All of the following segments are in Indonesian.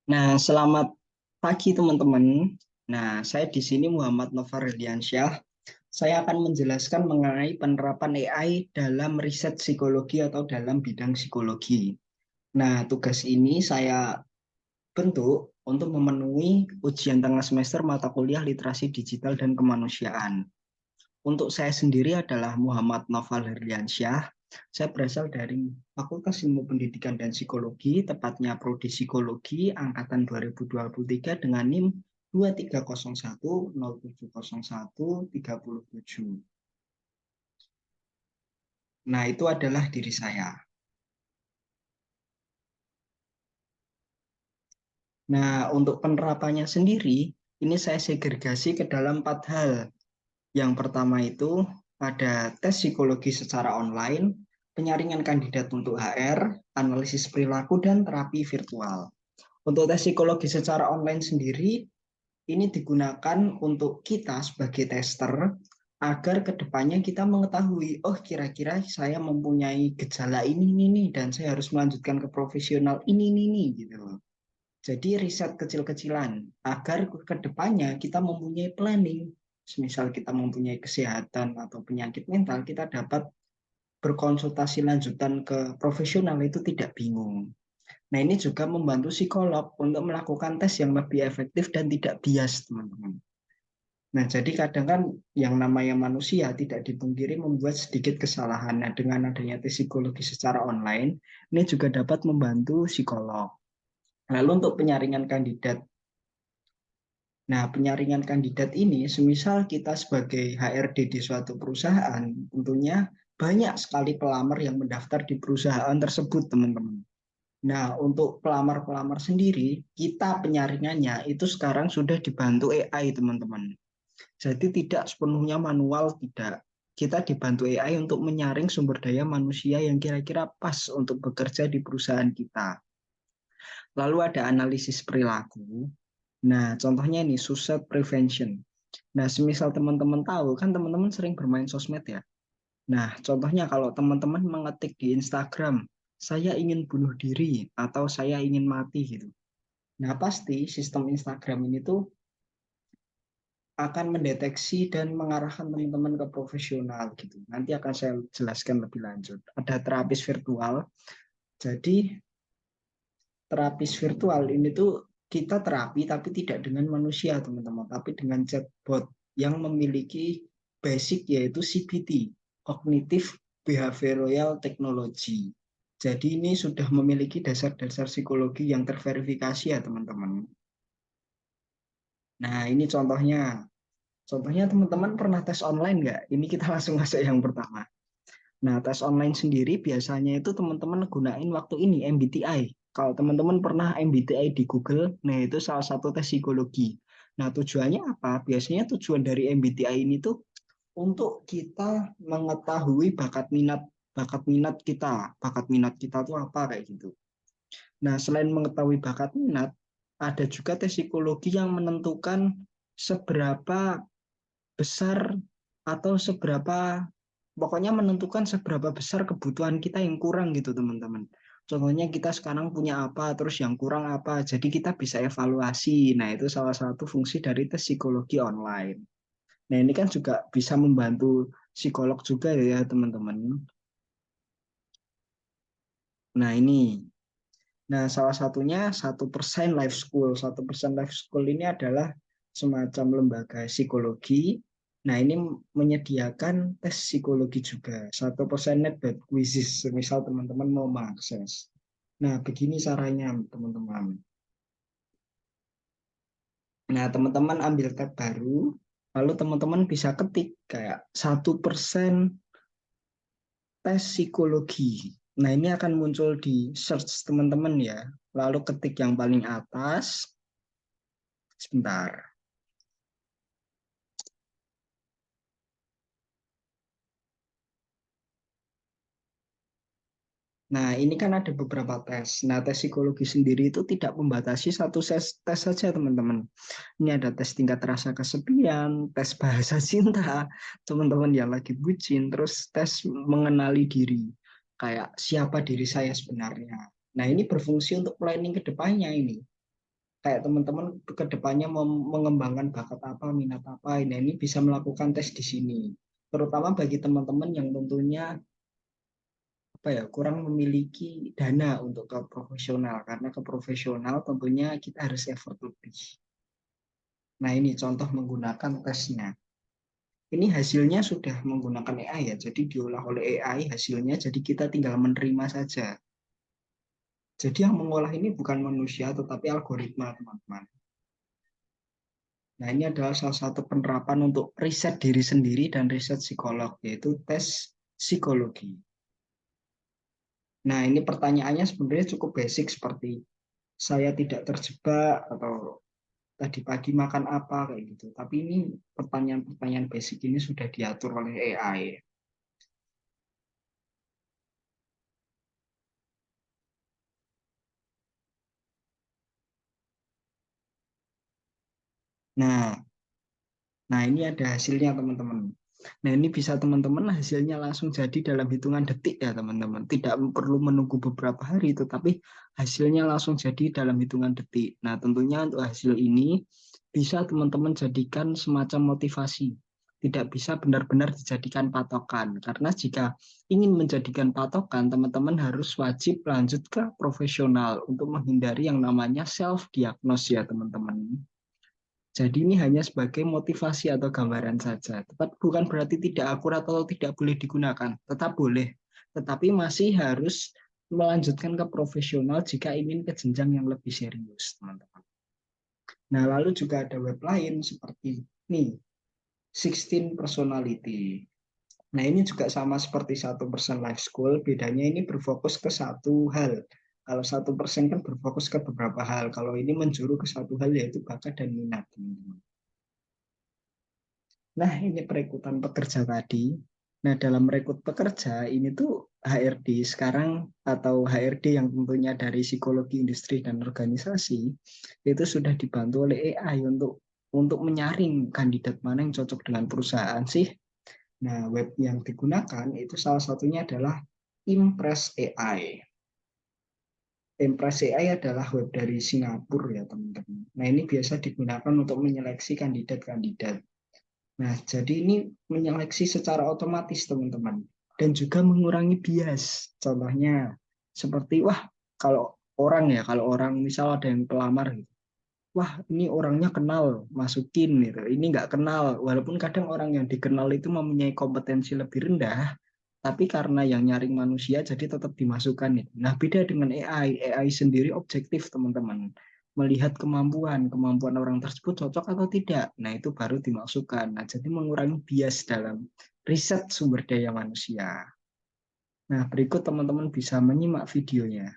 Nah, selamat pagi teman-teman. Nah, saya di sini Muhammad Nova Reliansyah. Saya akan menjelaskan mengenai penerapan AI dalam riset psikologi atau dalam bidang psikologi. Nah, tugas ini saya bentuk untuk memenuhi ujian tengah semester mata kuliah literasi digital dan kemanusiaan. Untuk saya sendiri adalah Muhammad Noval Herliansyah. Saya berasal dari Fakultas Ilmu Pendidikan dan Psikologi, tepatnya Prodi Psikologi angkatan 2023 dengan NIM 2301070137. Nah, itu adalah diri saya. Nah, untuk penerapannya sendiri, ini saya segregasi ke dalam 4 hal. Yang pertama itu ada tes psikologi secara online, penyaringan kandidat untuk HR, analisis perilaku, dan terapi virtual. Untuk tes psikologi secara online sendiri, ini digunakan untuk kita sebagai tester agar kedepannya kita mengetahui, oh kira-kira saya mempunyai gejala ini nih, dan saya harus melanjutkan ke profesional ini nih, gitu loh. Jadi riset kecil-kecilan agar kedepannya kita mempunyai planning. Misal kita mempunyai kesehatan atau penyakit mental, kita dapat berkonsultasi lanjutan ke profesional itu tidak bingung. Nah, ini juga membantu psikolog untuk melakukan tes yang lebih efektif dan tidak bias, teman-teman. Nah, jadi kadang kan yang namanya manusia tidak dipungkiri membuat sedikit kesalahan. Nah, dengan adanya tes psikologi secara online, ini juga dapat membantu psikolog. Lalu untuk penyaringan kandidat. Nah, penyaringan kandidat ini, semisal kita sebagai HRD di suatu perusahaan, tentunya banyak sekali pelamar yang mendaftar di perusahaan tersebut, teman-teman. Nah, untuk pelamar-pelamar sendiri, kita penyaringannya itu sekarang sudah dibantu AI, teman-teman. Jadi tidak sepenuhnya manual, tidak. Kita dibantu AI untuk menyaring sumber daya manusia yang kira-kira pas untuk bekerja di perusahaan kita. Lalu ada analisis perilaku. Nah, contohnya ini suicide prevention. Nah, semisal teman-teman tahu, kan teman-teman sering bermain sosmed ya. Nah, contohnya kalau teman-teman mengetik di Instagram, saya ingin bunuh diri atau saya ingin mati gitu. Nah, pasti sistem Instagram ini tuh akan mendeteksi dan mengarahkan teman-teman ke profesional gitu. Nanti akan saya jelaskan lebih lanjut. Ada terapis virtual. Jadi, terapis virtual ini tuh kita terapi tapi tidak dengan manusia, teman-teman, tapi dengan chatbot yang memiliki basic yaitu CBT, Cognitive Behavioral Technology. Jadi ini sudah memiliki dasar-dasar psikologi yang terverifikasi ya, teman-teman. Nah, ini contohnya. Contohnya teman-teman pernah tes online nggak? Ini kita langsung masuk yang pertama. Nah, tes online sendiri biasanya itu teman-teman gunain waktu ini MBTI. Kalau teman-teman pernah MBTI di Google, nah itu salah satu tes psikologi. Nah, tujuannya apa? Biasanya tujuan dari MBTI ini tuh untuk kita mengetahui bakat minat kita. Bakat minat kita tuh apa kayak gitu. Nah, selain mengetahui bakat minat, ada juga tes psikologi yang menentukan seberapa besar atau seberapa pokoknya menentukan seberapa besar kebutuhan kita yang kurang gitu teman-teman. Contohnya kita sekarang punya apa, terus yang kurang apa, jadi kita bisa evaluasi. Nah, itu salah satu fungsi dari tes psikologi online. Nah, ini kan juga bisa membantu psikolog juga ya teman-teman. Nah, ini. Nah, salah satunya 1% Life School. 1% Life School ini adalah semacam lembaga psikologi. Nah, ini menyediakan tes psikologi juga. 1% net bad quizzes, misal teman-teman mau mengakses. Nah, begini caranya, teman-teman. Nah, teman-teman ambil tab baru, lalu teman-teman bisa ketik kayak 1% tes psikologi. Nah, ini akan muncul di search teman-teman ya. Lalu ketik yang paling atas, sebentar. Nah, ini kan ada beberapa tes. Nah, tes psikologi sendiri itu tidak membatasi satu tes saja, teman-teman. Ini ada tes tingkat rasa kesepian, tes bahasa cinta, teman-teman yang lagi bucin, terus tes mengenali diri. Kayak siapa diri saya sebenarnya. Nah, ini berfungsi untuk planning ke depannya ini. kayak teman-teman ke depannya mau mengembangkan bakat apa, minat apa, ini bisa melakukan tes di sini. Terutama bagi teman-teman yang tentunya apa ya kurang memiliki dana untuk ke profesional, karena ke profesional tentunya kita harus effort lebih. Nah, ini contoh menggunakan tesnya. Ini hasilnya sudah menggunakan AI ya, jadi diolah oleh AI hasilnya, jadi kita tinggal menerima saja. Jadi yang mengolah ini bukan manusia, tetapi algoritma, teman-teman. Nah, ini adalah salah satu penerapan untuk riset diri sendiri dan riset psikolog, yaitu tes psikologi. Nah, ini pertanyaannya sebenarnya cukup basic seperti saya tidak terjebak atau tadi pagi makan apa kayak gitu. Tapi ini pertanyaan-pertanyaan basic ini sudah diatur oleh AI. Nah, Nah, ini ada hasilnya, teman-teman. Nah, ini bisa teman-teman hasilnya langsung jadi dalam hitungan detik ya, teman-teman. Tidak perlu menunggu beberapa hari, tetapi hasilnya langsung jadi dalam hitungan detik. Nah, tentunya untuk hasil ini bisa teman-teman jadikan semacam motivasi. Tidak bisa benar-benar dijadikan patokan. Karena jika ingin menjadikan patokan, teman-teman harus wajib lanjut ke profesional untuk menghindari yang namanya self-diagnose ya, teman-teman. Jadi ini hanya sebagai motivasi atau gambaran saja. Tetap bukan berarti tidak akurat atau tidak boleh digunakan. Tetap boleh. Tetapi masih harus melanjutkan ke profesional jika ingin ke jenjang yang lebih serius, teman-teman. Nah, lalu juga ada web lain seperti ini, 16 Personality. Nah, ini juga sama seperti 1% Life School, bedanya ini berfokus ke satu hal. Kalau 1% kan berfokus ke beberapa hal. Kalau ini menjuru ke satu hal, yaitu bakat dan minat, teman-teman. Nah, ini perekrutan pekerja tadi. Nah, dalam merekrut pekerja ini tuh HRD sekarang atau HRD yang tentunya dari psikologi industri dan organisasi itu sudah dibantu oleh AI untuk menyaring kandidat mana yang cocok dengan perusahaan sih. Nah, web yang digunakan itu salah satunya adalah Impress AI. Impress AI adalah web dari Singapura ya, teman-teman. Nah, ini biasa digunakan untuk menyeleksi kandidat-kandidat. Nah, jadi ini menyeleksi secara otomatis, teman-teman. Dan juga mengurangi bias. Contohnya, seperti, wah, kalau orang misal ada yang pelamar, gitu. Wah, ini orangnya kenal, masukin, gitu. Ini nggak kenal, walaupun kadang orang yang dikenal itu mempunyai kompetensi lebih rendah, tapi karena yang nyaring manusia, jadi tetap dimasukkan. Gitu. Nah, beda dengan AI. AI sendiri objektif, teman-teman, melihat kemampuan orang tersebut cocok atau tidak. Nah, itu baru dimasukkan. Nah, jadi mengurangi bias dalam riset sumber daya manusia. Nah, berikut teman-teman bisa menyimak videonya.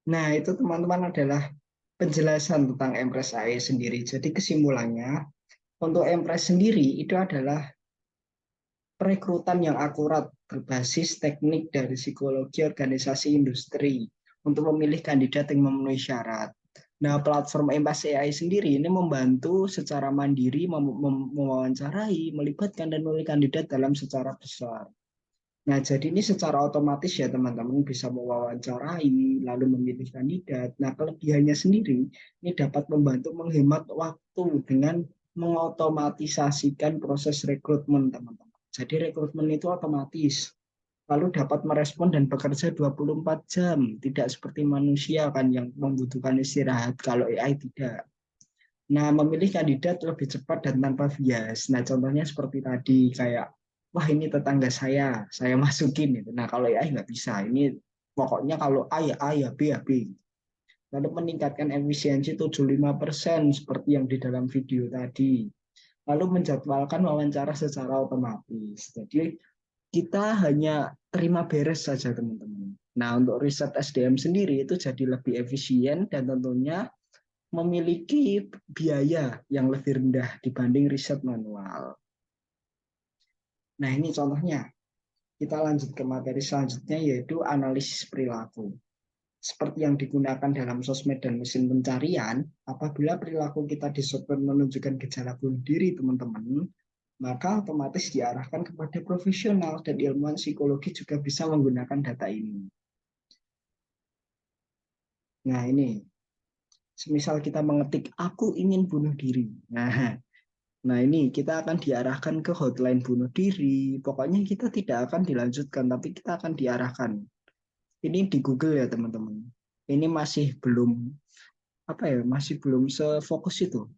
Nah, itu teman-teman adalah penjelasan tentang Empress AI sendiri. Jadi kesimpulannya, untuk Empress sendiri itu adalah perekrutan yang akurat berbasis teknik dari psikologi organisasi industri untuk memilih kandidat yang memenuhi syarat. Nah, platform Empress AI sendiri ini membantu secara mandiri mewawancarai, melibatkan dan memilih kandidat dalam secara besar. Nah, jadi ini secara otomatis ya teman-teman bisa mewawancarai, lalu memilih kandidat. Nah, kelebihannya sendiri ini dapat membantu menghemat waktu dengan mengotomatisasikan proses rekrutmen teman-teman. Jadi rekrutmen itu otomatis, lalu dapat merespon dan bekerja 24 jam, tidak seperti manusia kan yang membutuhkan istirahat, kalau AI tidak. Nah, memilih kandidat lebih cepat dan tanpa bias. Nah, contohnya seperti tadi, kayak, wah ini tetangga saya masukin. Itu. Nah, kalau AI nggak bisa. Ini pokoknya kalau A ya B ya B. Lalu meningkatkan efisiensi 75% seperti yang di dalam video tadi. Lalu menjadwalkan wawancara secara otomatis. Jadi kita hanya terima beres saja teman-teman. Nah, untuk riset SDM sendiri itu jadi lebih efisien dan tentunya memiliki biaya yang lebih rendah dibanding riset manual. Nah, ini contohnya. Kita lanjut ke materi selanjutnya yaitu analisis perilaku. Seperti yang digunakan dalam sosmed dan mesin pencarian, apabila perilaku kita di sosmed menunjukkan gejala bunuh diri, teman-teman, maka otomatis diarahkan kepada profesional dan ilmuwan psikologi juga bisa menggunakan data ini. Nah, ini semisal kita mengetik aku ingin bunuh diri. Nah, ini kita akan diarahkan ke hotline bunuh diri. Pokoknya kita tidak akan dilanjutkan, tapi kita akan diarahkan. Ini di Google ya, teman-teman. Ini masih belum apa ya, masih belum sefokus itu.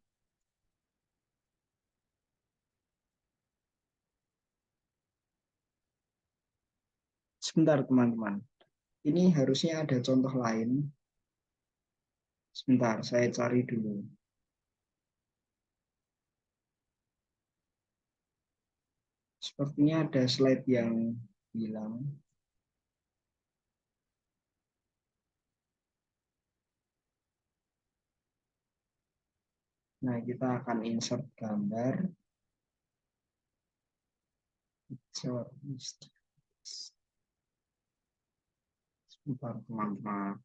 Sebentar, teman-teman. Ini harusnya ada contoh lain. Sebentar, saya cari dulu. Sepertinya ada slide yang bilang. Nah, kita akan insert gambar. Sebentar, teman-teman.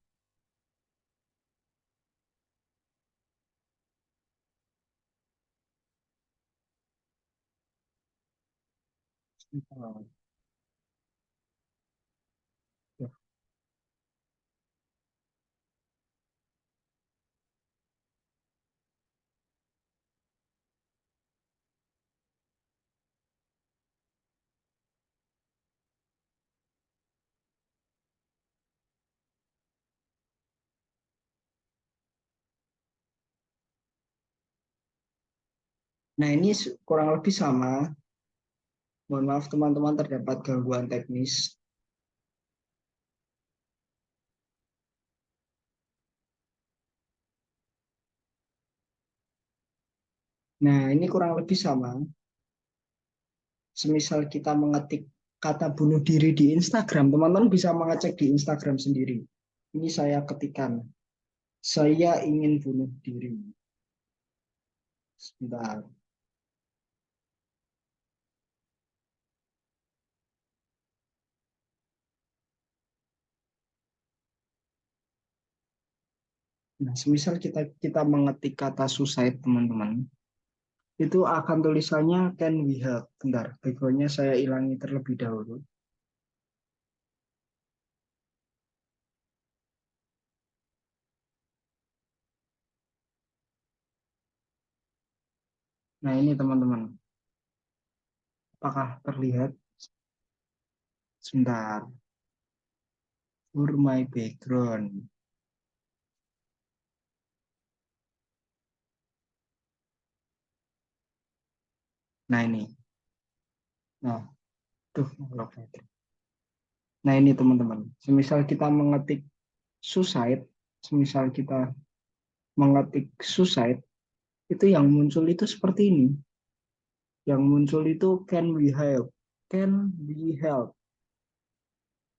Sebentar. Nah, ini kurang lebih sama. Mohon maaf teman-teman terdapat gangguan teknis. Nah, ini kurang lebih sama. Semisal kita mengetik kata bunuh diri di Instagram, teman-teman bisa mengecek di Instagram sendiri. Ini saya ketikkan, saya ingin bunuh diri. Sebentar. Nah, semisal kita mengetik kata suicide, teman-teman, itu akan tulisannya can we help. Bentar, backgroundnya saya hilangi terlebih dahulu. Nah, ini teman-teman, apakah terlihat? Sebentar, for my background. Nah, ini. Nah, tuh, nah ini teman-teman. Semisal kita mengetik suicide, semisal kita mengetik suicide, itu yang muncul itu seperti ini. Yang muncul itu can we help? Can we help?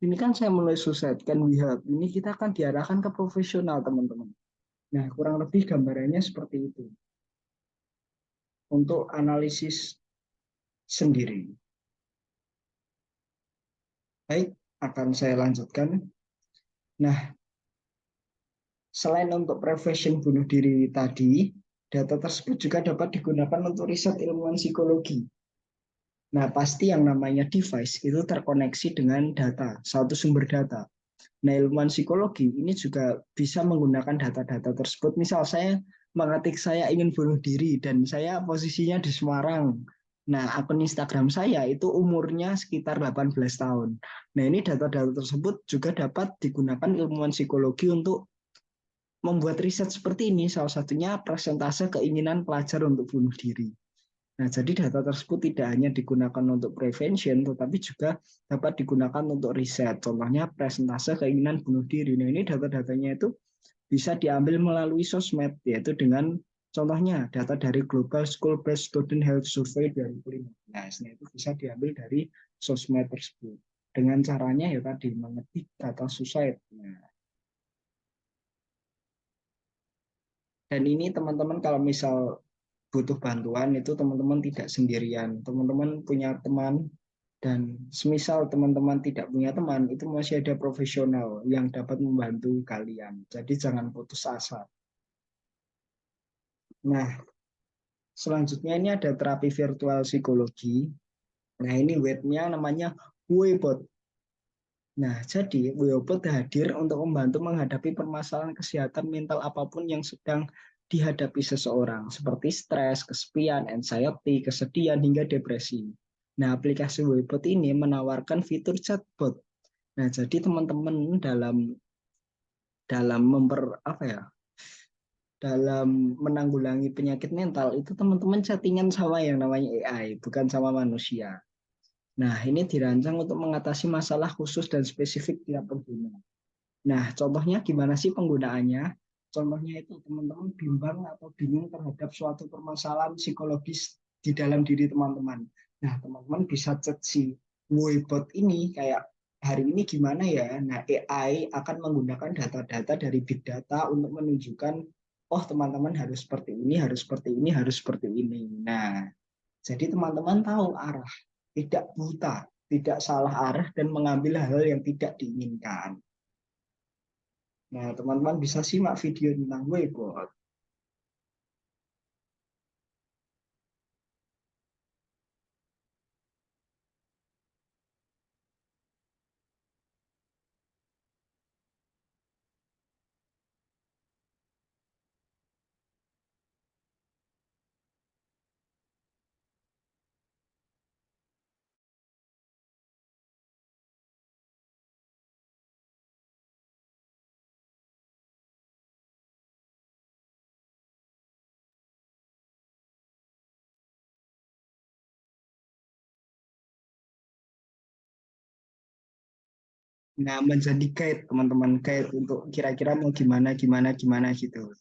Ini kan saya mulai suicide, can we help? Ini kita akan diarahkan ke profesional, teman-teman. Nah, kurang lebih gambarannya seperti itu untuk analisis sendiri. Baik, akan saya lanjutkan. Nah, selain untuk prevention bunuh diri tadi, data tersebut juga dapat digunakan untuk riset ilmuwan psikologi. Nah, pasti yang namanya device itu terkoneksi dengan data, satu sumber data. Nah, ilmuwan psikologi ini juga bisa menggunakan data-data tersebut. Misal saya mengetik saya ingin bunuh diri dan saya posisinya di Semarang. Nah, akun Instagram saya itu umurnya sekitar 18 tahun. Nah, ini data-data tersebut juga dapat digunakan ilmuwan psikologi untuk membuat riset seperti ini. Salah satunya persentase keinginan pelajar untuk bunuh diri. Nah, jadi data tersebut tidak hanya digunakan untuk prevention, tetapi juga dapat digunakan untuk riset. Contohnya presentase keinginan bunuh diri. Nah, ini data-datanya itu bisa diambil melalui sosmed, yaitu dengan contohnya data dari Global School Based Student Health Survey 2015. Nah, itu bisa diambil dari sosmed tersebut. Dengan caranya ya tadi mengetik data suicide. Nah, dan ini teman-teman kalau misal butuh bantuan itu teman-teman tidak sendirian. Teman-teman punya teman dan semisal teman-teman tidak punya teman itu masih ada profesional yang dapat membantu kalian. Jadi jangan putus asa. Nah, selanjutnya ini ada terapi virtual psikologi. Nah, ini webnya namanya Webot. Nah, jadi Webot hadir untuk membantu menghadapi permasalahan kesehatan mental apapun yang sedang dihadapi seseorang, seperti stres, kesepian, anxiety, kesedihan, hingga depresi. Nah, aplikasi Webot ini menawarkan fitur chatbot. Nah, jadi teman-teman dalam dalam memper apa ya? Dalam menanggulangi penyakit mental itu teman-teman chattingan sama yang namanya AI, bukan sama manusia. Nah, ini dirancang untuk mengatasi masalah khusus dan spesifik tiap pengguna. Nah, contohnya gimana sih penggunaannya? Contohnya itu teman-teman bimbang atau bingung terhadap suatu permasalahan psikologis di dalam diri teman-teman. Nah, teman-teman bisa chat si Webot ini kayak hari ini gimana ya? Nah, AI akan menggunakan data-data dari big data untuk menunjukkan oh teman-teman harus seperti ini, harus seperti ini, harus seperti ini. Nah, jadi teman-teman tahu arah, tidak buta, tidak salah arah dan mengambil hal yang tidak diinginkan. Nah, teman-teman bisa simak video tentang Weibo. Nah, menjadi guide teman-teman, guide untuk kira-kira mau gimana, gimana, gimana gitu.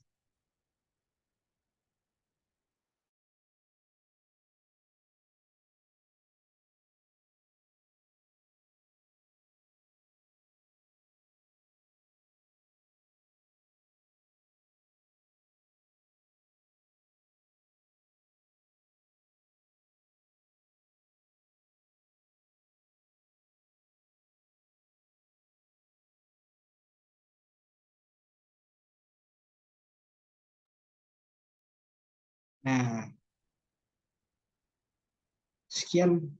Nah, sekian.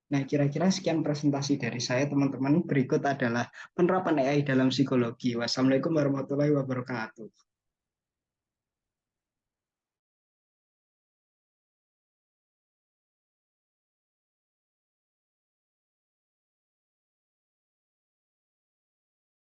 Nah, kira-kira sekian presentasi dari saya, teman-teman. Berikut adalah penerapan AI dalam psikologi. Wassalamualaikum warahmatullahi wabarakatuh.